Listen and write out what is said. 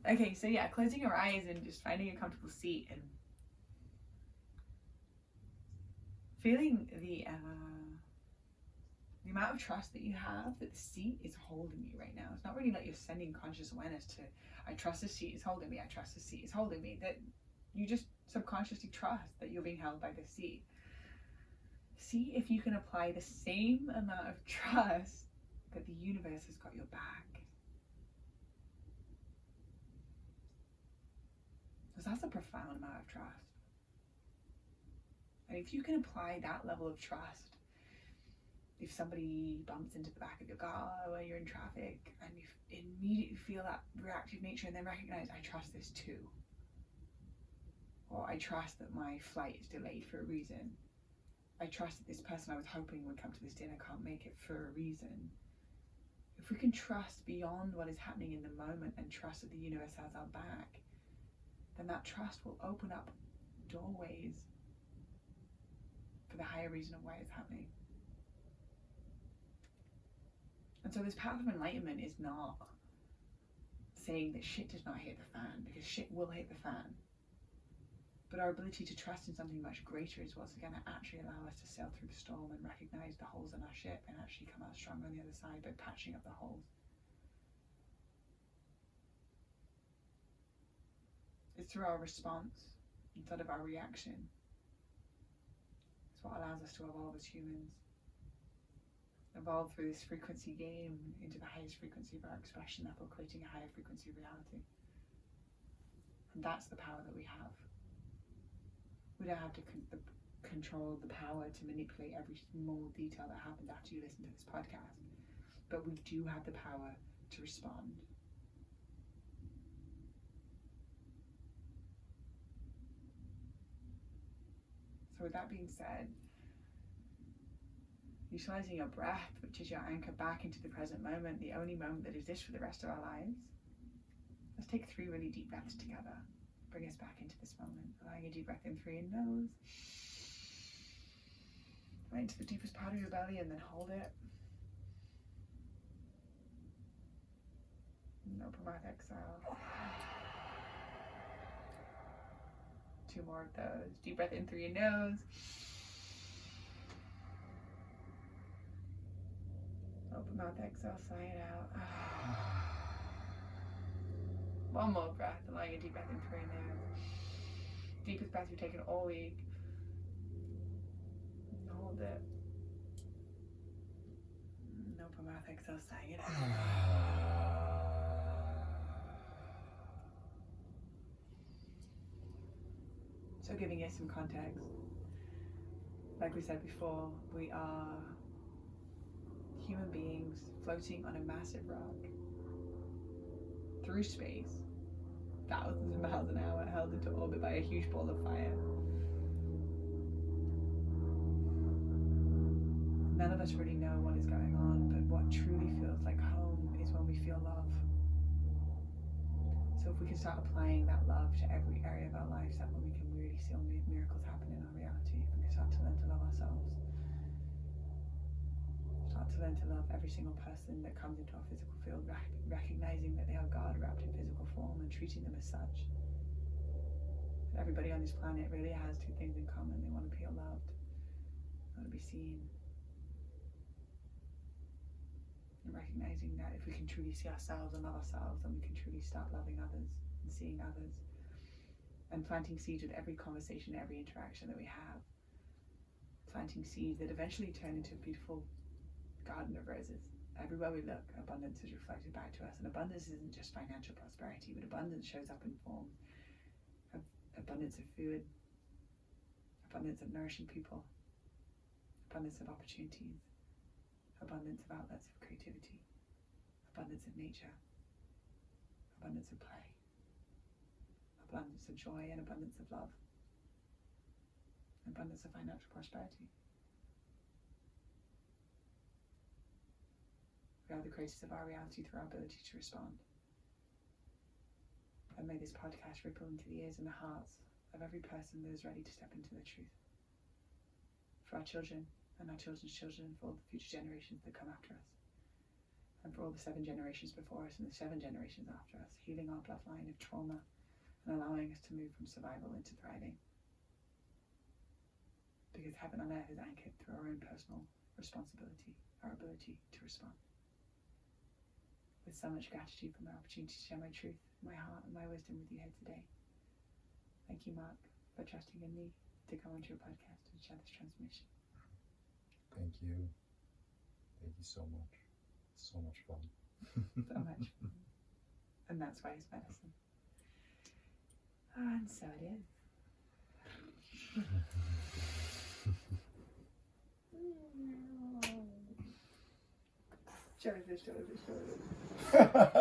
Okay, so yeah, closing your eyes and just finding a comfortable seat and feeling the amount of trust that you have that the seat is holding you right now. It's not really like you're sending conscious awareness to, I trust the seat is holding me, I trust the seat is holding me. That you just subconsciously trust that you're being held by the seat. See if you can apply the same amount of trust that the universe has got your back. Because that's a profound amount of trust. And if you can apply that level of trust, if somebody bumps into the back of your car when you're in traffic and you immediately feel that reactive nature and then recognize, I trust this too. Or I trust that my flight is delayed for a reason. I trust that this person I was hoping would come to this dinner can't make it for a reason. If we can trust beyond what is happening in the moment and trust that the universe has our back, then that trust will open up doorways for the higher reason of why it's happening. And so this path of enlightenment is not saying that shit does not hit the fan, because shit will hit the fan. But our ability to trust in something much greater is what's going to actually allow us to sail through the storm and recognize the holes in our ship and actually come out stronger on the other side by patching up the holes. It's through our response instead of our reaction. It's what allows us to evolve as humans. Evolve through this frequency game into the highest frequency of our expression, therefore creating a higher frequency of reality. And that's the power that we have. We don't have to control the power to manipulate every small detail that happened after you listen to this podcast, but we do have the power to respond. So with that being said, utilizing your breath, which is your anchor back into the present moment, the only moment that exists for the rest of our lives, let's take 3 really deep breaths together. Bring us back into this moment. Allowing a deep breath in through your nose, right into the deepest part of your belly, and then hold it. And open mouth, exhale. 2 more of those. Deep breath in through your nose. Open mouth, exhale, sigh it out. 1 more breath, allowing a deep breath in through your nose. Deepest breath you've taken all week. And hold it. And open mouth, exhale, sigh it out. So giving it some context. Like we said before, we are human beings floating on a massive rock through space, thousands of miles an hour, held into orbit by a huge ball of fire. None of us really know what is going on, but what truly feels like home is when we feel love. So if we can start applying that love to every area of our lives, that way we can really see miracles happen in our reality. If we can start to learn to love ourselves, start to learn to love every single person that comes into our physical field, recognizing that they are God wrapped in physical form and treating them as such. That everybody on this planet really has 2 things in common. They want to feel loved, they want to be seen. And recognizing that if we can truly see ourselves and love ourselves, then we can truly start loving others and seeing others, and planting seeds with every conversation, every interaction that we have. Planting seeds that eventually turn into a beautiful garden of roses. Everywhere we look, abundance is reflected back to us. And abundance isn't just financial prosperity, but abundance shows up in form of abundance of food, abundance of nourishing people, abundance of opportunities, abundance of outlets of creativity, abundance of nature, abundance of play, abundance of joy, and abundance of love, abundance of financial prosperity. We are the creators of our reality through our ability to respond. And may this podcast ripple into the ears and the hearts of every person that is ready to step into the truth. For our children and our children's children, for all the future generations that come after us. and for all the 7 generations before us and the 7 generations after us, healing our bloodline of trauma and allowing us to move from survival into thriving. Because heaven on earth is anchored through our own personal responsibility, our ability to respond. With so much gratitude for my opportunity to share my truth, my heart, and my wisdom with you here today. Thank you, Mark, for trusting in me to come onto your podcast and share this transmission. Thank you. Thank you so much. It's so much fun. So much fun. And that's why it's medicine. And so it is. Jellyfish, jellyfish, jellyfish.